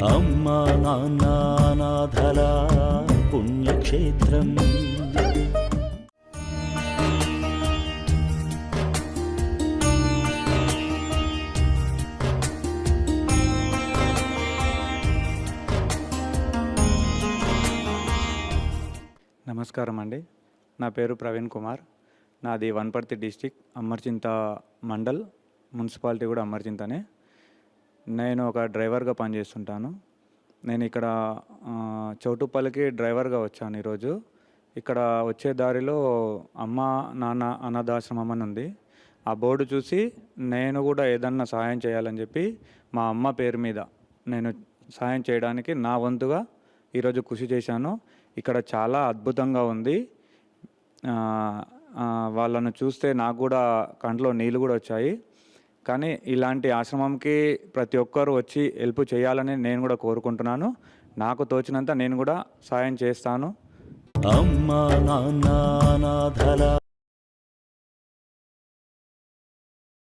అమ్మా నాన్న అనాథల పుణ్యక్షేత్రం. నమస్కారం అండి. నా పేరు ప్రవీణ్ కుమార్. నాది వనపర్తి డిస్టిక్, అమర్చింత మండల్, మున్సిపాలిటీ కూడా అమర్చింతనే. నేను ఒక డ్రైవర్గా పనిచేస్తుంటాను. నేను ఇక్కడ చౌటుప్పల్లికి డ్రైవర్గా వచ్చాను ఈరోజు. ఇక్కడ వచ్చే దారిలో అమ్మ నాన్న అనాథాశ్రమం అని ఉంది. ఆ బోర్డు చూసి నేను కూడా ఏదన్నా సహాయం చేయాలని చెప్పి మా అమ్మ పేరు మీద నేను సహాయం చేయడానికి నా వంతుగా ఈరోజు కృషి చేశాను. ఇక్కడ చాలా అద్భుతంగా ఉంది. వాళ్ళను చూస్తే నాకు కూడా కంట్లో నీళ్ళు కూడా వచ్చాయి. కానీ ఇలాంటి ఆశ్రమంకి ప్రతి ఒక్కరు వచ్చి హెల్ప్ చేయాలని నేను కూడా కోరుకుంటున్నాను. నాకు తోచినంత నేను కూడా సాయం చేస్తాను. అమ్మా నాన్న అనాథల